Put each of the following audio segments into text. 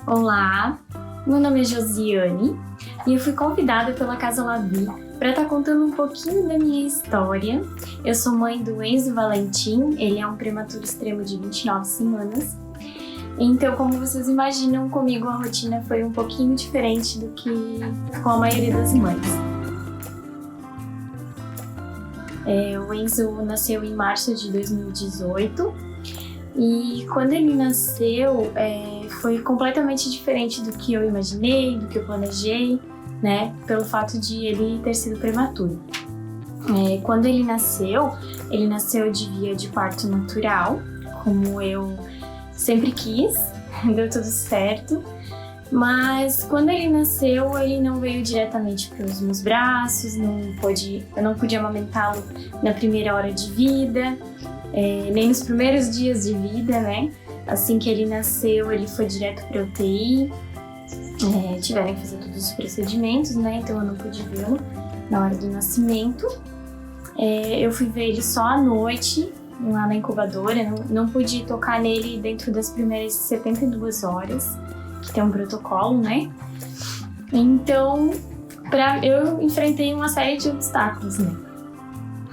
Olá, meu nome é Josiane e eu fui convidada pela Casa Lavi para estar contando um pouquinho da minha história. Eu sou mãe do Enzo Valentim, ele é um prematuro extremo de 29 semanas. Então, como vocês imaginam, comigo a rotina foi um pouquinho diferente do que com a maioria das mães. O Enzo nasceu em março de 2018. E quando ele nasceu, foi completamente diferente do que eu imaginei, do que eu planejei, né? Pelo fato de ele ter sido prematuro. Quando ele nasceu de via de parto natural, como eu sempre quis, deu tudo certo. Mas quando ele nasceu, ele não veio diretamente para os meus braços, eu não pude amamentá-lo na primeira hora de vida. Nem nos primeiros dias de vida, né? Assim que ele nasceu, ele foi direto para UTI. Tiveram que fazer todos os procedimentos, né? Então eu não pude vê-lo na hora do nascimento. Eu fui ver ele só à noite, lá na incubadora. Não pude tocar nele dentro das primeiras 72 horas, que tem um protocolo, né? Então, eu enfrentei uma série de obstáculos, né?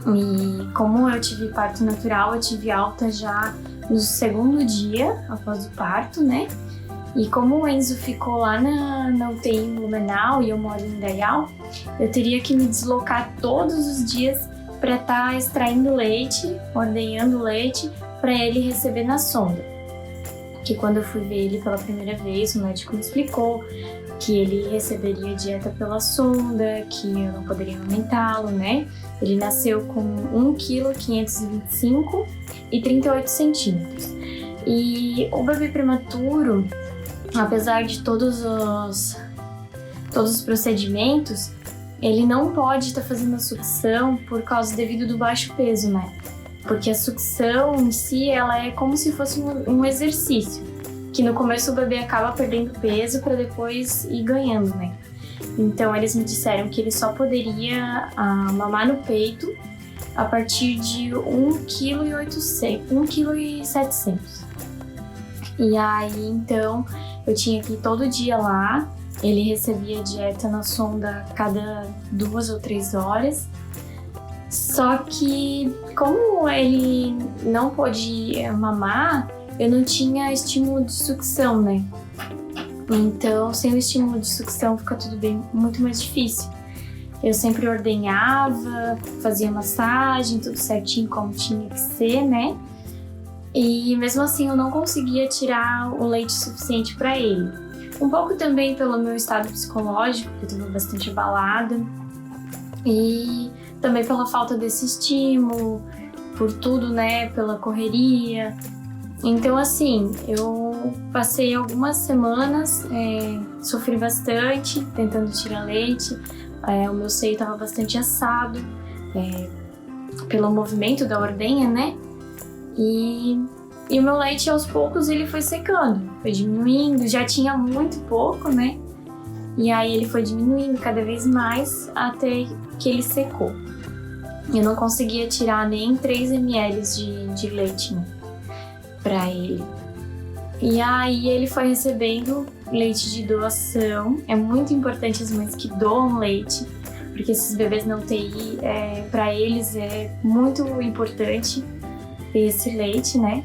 E como eu tive parto natural, eu tive alta já no segundo dia após o parto, né? E como o Enzo ficou lá na UTI em Blumenau e eu moro em Indaial, eu teria que me deslocar todos os dias para estar extraindo leite, ordenhando leite, para ele receber na sonda. Que quando eu fui ver ele pela primeira vez, o médico me explicou que ele receberia dieta pela sonda, que eu não poderia amamentá-lo, né? Ele nasceu com 1,525 kg e 38 centímetros. E o bebê prematuro, apesar de todos os procedimentos, ele não pode estar fazendo a sucção devido do baixo peso, né? Porque a sucção em si, ela é como se fosse um exercício, que no começo o bebê acaba perdendo peso para depois ir ganhando, né? Então eles me disseram que ele só poderia mamar no peito a partir de 1,7 kg. E aí então eu tinha que ir todo dia lá, ele recebia dieta na sonda a cada 2 ou 3 horas. Só que como ele não pôde mamar, eu não tinha estímulo de sucção, né? Então, sem o estímulo de sucção fica tudo muito mais difícil. Eu sempre ordenhava, fazia massagem, tudo certinho como tinha que ser, né? E mesmo assim eu não conseguia tirar o leite suficiente para ele. Um pouco também pelo meu estado psicológico, que eu estava bastante abalada. E também pela falta desse estímulo, por tudo, né? Pela correria. Então, assim, eu passei algumas semanas, sofri bastante, tentando tirar leite. O meu seio estava bastante assado, pelo movimento da ordenha, né? E o meu leite, aos poucos, ele foi secando, foi diminuindo, já tinha muito pouco, né? E aí ele foi diminuindo cada vez mais até que ele secou. Eu não conseguia tirar nem 3 ml de leite, né, pra ele. E aí ele foi recebendo leite de doação. É muito importante as mães que doam leite, porque esses bebês na UTI, pra eles é muito importante ter esse leite, né?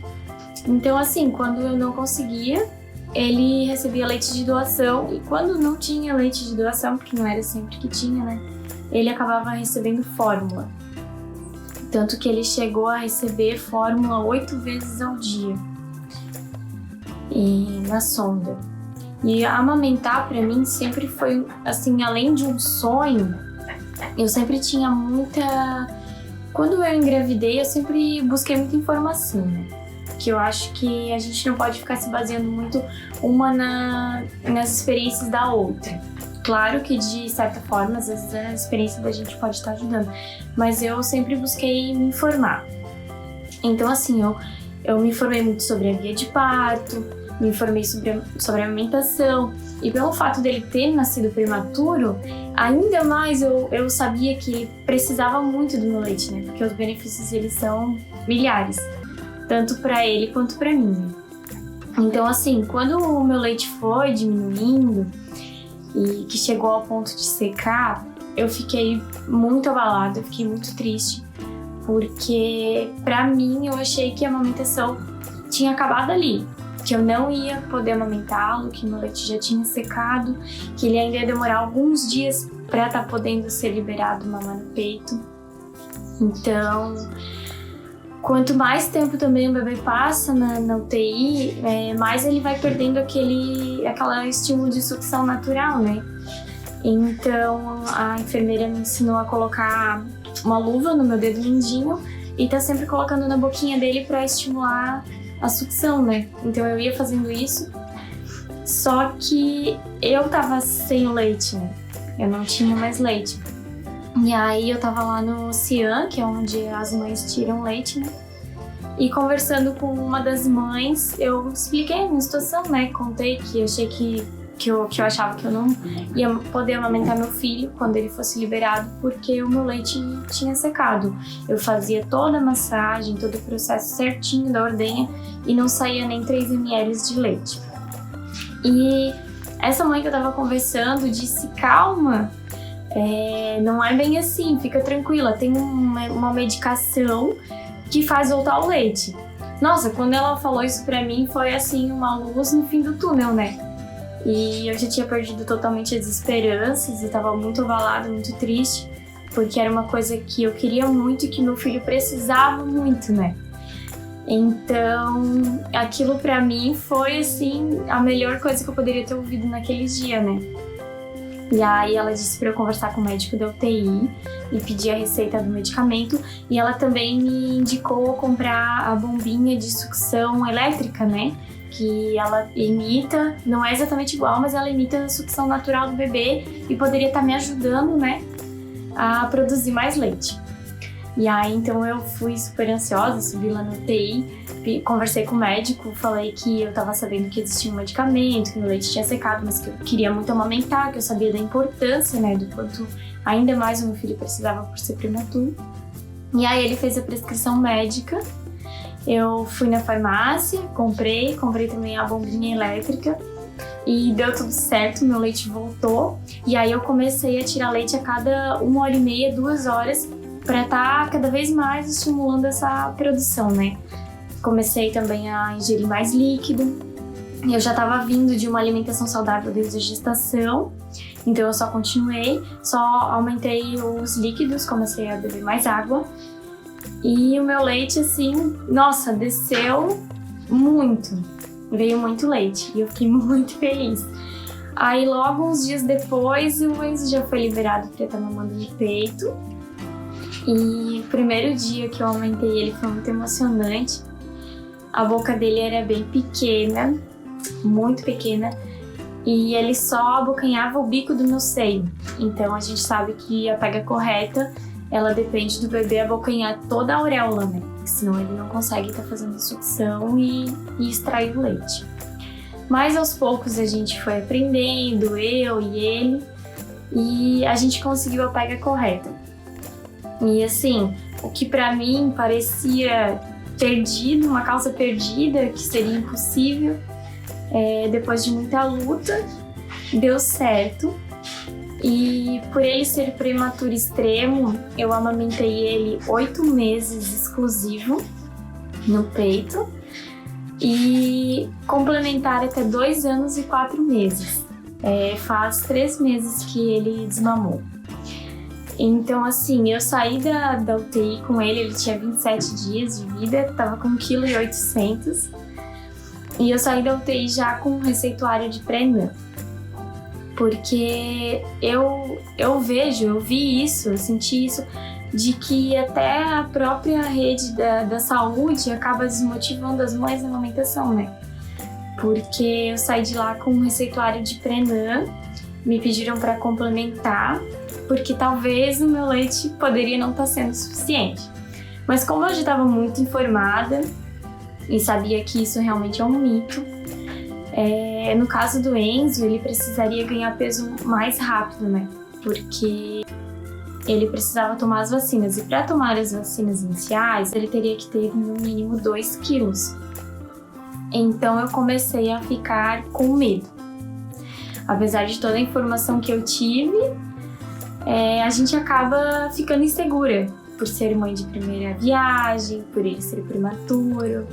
Então, assim, quando eu não conseguia, ele recebia leite de doação, e quando não tinha leite de doação, porque não era sempre que tinha, né, ele acabava recebendo fórmula. Tanto que ele chegou a receber fórmula 8 vezes ao dia e na sonda. E amamentar pra mim sempre foi, assim, além de um sonho, eu sempre tinha muita... Quando eu engravidei, eu sempre busquei muita informação, né? Que eu acho que a gente não pode ficar se baseando muito uma nas experiências da outra. Claro que, de certa forma, às vezes a experiência da gente pode estar ajudando, mas eu sempre busquei me informar. Então, assim, eu me informei muito sobre a via de parto, me informei sobre a amamentação, e pelo fato dele ter nascido prematuro, ainda mais eu sabia que ele precisava muito do meu leite, né? Porque os benefícios, eles são milhares, tanto para ele quanto para mim. Então, assim, quando o meu leite foi diminuindo e que chegou ao ponto de secar, eu fiquei muito abalada, eu fiquei muito triste, porque pra mim eu achei que a amamentação tinha acabado ali, que eu não ia poder amamentá-lo, que meu leite já tinha secado, que ele ainda ia demorar alguns dias pra estar podendo ser liberado mamar no peito. Então, quanto mais tempo também o bebê passa na UTI, mais ele vai perdendo aquele estímulo de sucção natural, né? Então, a enfermeira me ensinou a colocar uma luva no meu dedo mindinho e tá sempre colocando na boquinha dele pra estimular a sucção, né? Então eu ia fazendo isso, só que eu tava sem o leite, né? Eu não tinha mais leite. E aí eu tava lá no Cian, que é onde as mães tiram leite, né? E conversando com uma das mães, eu expliquei a minha situação, né? Contei que achei que eu achava que eu não ia poder amamentar meu filho quando ele fosse liberado, porque o meu leite tinha secado. Eu fazia toda a massagem, todo o processo certinho da ordenha e não saía nem 3 ml de leite. E essa mãe que eu tava conversando disse: calma, não é bem assim, fica tranquila, tem uma medicação que faz voltar o leite. Nossa, quando ela falou isso pra mim, foi assim, uma luz no fim do túnel, né? E eu já tinha perdido totalmente as esperanças e tava muito abalada, muito triste, porque era uma coisa que eu queria muito e que meu filho precisava muito, né? Então, aquilo pra mim foi, assim, a melhor coisa que eu poderia ter ouvido naquele dia, né? E aí ela disse pra eu conversar com o médico da UTI e pedir a receita do medicamento, e ela também me indicou comprar a bombinha de sucção elétrica, né? Que ela imita, não é exatamente igual, mas ela imita a sucção natural do bebê e poderia estar me ajudando, né, a produzir mais leite. E aí, então eu fui super ansiosa, subi lá no UTI, conversei com o médico, falei que eu tava sabendo que existia um medicamento, que meu leite tinha secado, mas que eu queria muito amamentar, que eu sabia da importância, né, do quanto ainda mais o meu filho precisava por ser prematuro. E aí ele fez a prescrição médica. Eu fui na farmácia, comprei também a bombinha elétrica e deu tudo certo, meu leite voltou. E aí eu comecei a tirar leite a cada 1h30, 2 horas, para estar cada vez mais estimulando essa produção, né? Comecei também a ingerir mais líquido. Eu já estava vindo de uma alimentação saudável desde a gestação, então eu só continuei, só aumentei os líquidos, comecei a beber mais água. E o meu leite, assim, nossa, desceu muito. Veio muito leite e eu fiquei muito feliz. Aí logo uns dias depois, o Enzo já foi liberado para estar mamando no peito. E o primeiro dia que eu aumentei ele foi muito emocionante. A boca dele era bem pequena, muito pequena. E ele só abocanhava o bico do meu seio. Então a gente sabe que a pega correta, ela depende do bebê abocanhar toda a auréola, né? Porque senão ele não consegue estar fazendo sucção e extrair o leite. Mas aos poucos a gente foi aprendendo, eu e ele, e a gente conseguiu a pega correta. E assim, o que pra mim parecia perdido, uma causa perdida, que seria impossível, depois de muita luta, deu certo. E por ele ser prematuro extremo, eu amamentei ele 8 meses exclusivo no peito e complementar até 2 anos e 4 meses. Faz 3 meses que ele desmamou. Então, assim, eu saí da UTI com ele tinha 27 dias de vida, tava com 1,8 kg. E eu saí da UTI já com um receituário de pré-NAN. Porque eu vi isso, eu senti isso, de que até a própria rede da saúde acaba desmotivando as mães na amamentação, né? Porque eu saí de lá com um receituário de pré-NAN, me pediram para complementar, porque talvez o meu leite poderia não estar sendo suficiente. Mas como eu já estava muito informada e sabia que isso realmente é um mito, no caso do Enzo, ele precisaria ganhar peso mais rápido, né? Porque ele precisava tomar as vacinas. E para tomar as vacinas iniciais, ele teria que ter no mínimo 2 quilos. Então eu comecei a ficar com medo. Apesar de toda a informação que eu tive, a gente acaba ficando insegura por ser mãe de primeira viagem, por ele ser prematuro.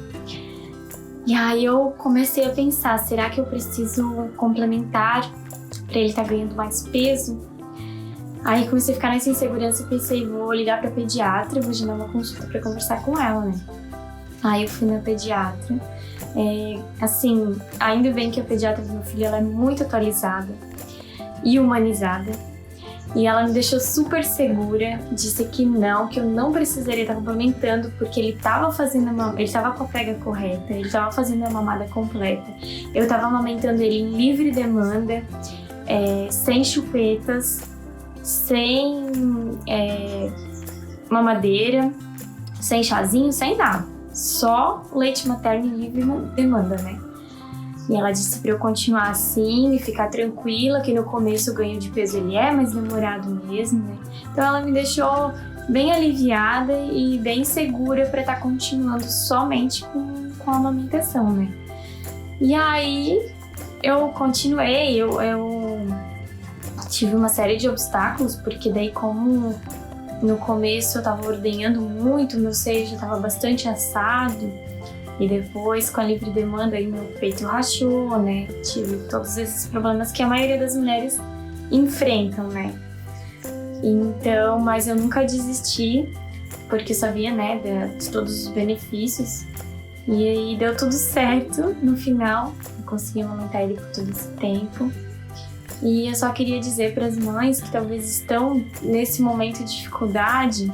E aí eu comecei a pensar, será que eu preciso complementar para ele estar ganhando mais peso? Aí comecei a ficar nessa insegurança e pensei, vou ligar pra pediatra, vou agendar uma consulta pra conversar com ela, né? Aí eu fui na pediatra. Assim, ainda bem que a pediatra do meu filho ela é muito atualizada e humanizada. E ela me deixou super segura, disse que eu não precisaria estar complementando, porque ele estava fazendo ele estava com a pega correta, ele estava fazendo a mamada completa. Eu estava amamentando ele em livre demanda, sem chupetas, sem mamadeira, sem chazinho, sem nada. Só leite materno em livre demanda, né? E ela disse pra eu continuar assim e ficar tranquila, que no começo o ganho de peso ele é mais demorado mesmo, né? Então ela me deixou bem aliviada e bem segura pra estar continuando somente com a amamentação, né? E aí eu continuei, eu tive uma série de obstáculos, porque daí como no começo eu tava ordenhando muito, meu seio já tava bastante assado, e depois com a livre demanda aí meu peito rachou, né? Tive todos esses problemas que a maioria das mulheres enfrentam, né? Então, mas eu nunca desisti, porque sabia, né, de todos os benefícios. E aí deu tudo certo no final, eu consegui amamentar ele por todo esse tempo. E eu só queria dizer para as mães que talvez estão nesse momento de dificuldade,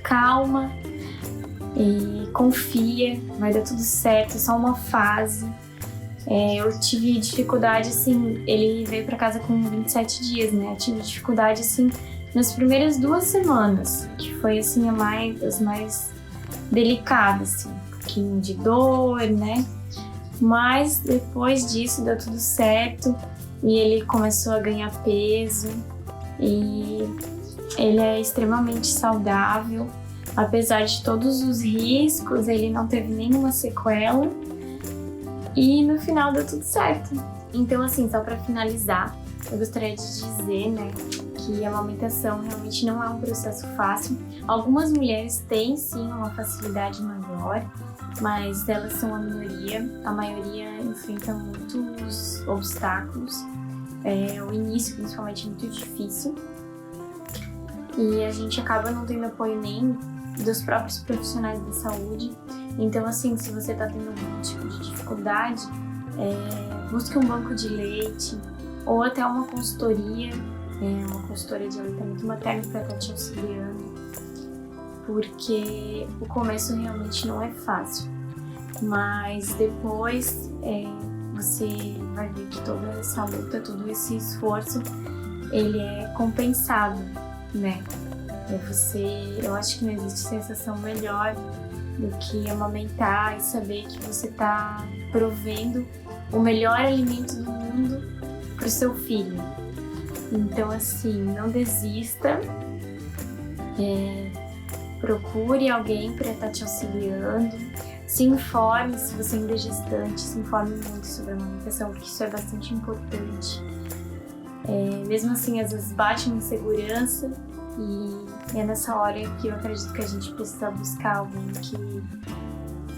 calma e confia, vai dar tudo certo, é só uma fase. Eu tive dificuldade, assim, ele veio para casa com 27 dias, né? Eu tive dificuldade, assim, nas primeiras 2 semanas, que foi, assim, as mais delicadas, assim, um pouquinho de dor, né? Mas depois disso deu tudo certo. E ele começou a ganhar peso e ele é extremamente saudável. Apesar de todos os riscos, ele não teve nenhuma sequela e no final deu tudo certo. Então, assim, só para finalizar, eu gostaria de dizer, né, que a amamentação realmente não é um processo fácil. Algumas mulheres têm sim uma facilidade maior, mas elas são a minoria. A maioria enfrenta muitos obstáculos. O início, principalmente, é muito difícil. E a gente acaba não tendo apoio nem dos próprios profissionais da saúde. Então, assim, se você tá tendo algum tipo de dificuldade, busque um banco de leite ou até uma consultoria, uma consultoria de aleitamento materno para estar te auxiliando, porque o começo realmente não é fácil, mas depois você vai ver que toda essa luta, todo esse esforço, ele é compensado, né? Eu acho que não existe sensação melhor do que amamentar e saber que você está provendo o melhor alimento do mundo para o seu filho. Então, assim, não desista, procure alguém para estar te auxiliando, se informe se você ainda é gestante, se informe muito sobre a amamentação, porque isso é bastante importante. Mesmo assim, às vezes bate uma insegurança e é nessa hora que eu acredito que a gente precisa buscar alguém que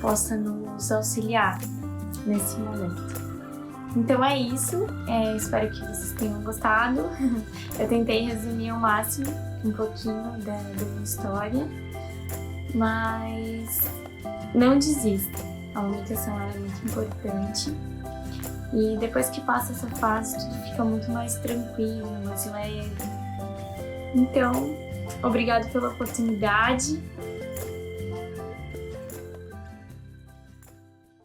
possa nos auxiliar nesse momento. Então é isso, espero que vocês tenham gostado. Eu tentei resumir ao máximo um pouquinho da minha história, mas não desista, a amamentação é muito importante. E depois que passa essa fase, tudo fica muito mais tranquilo, mais leve. Então, obrigado pela oportunidade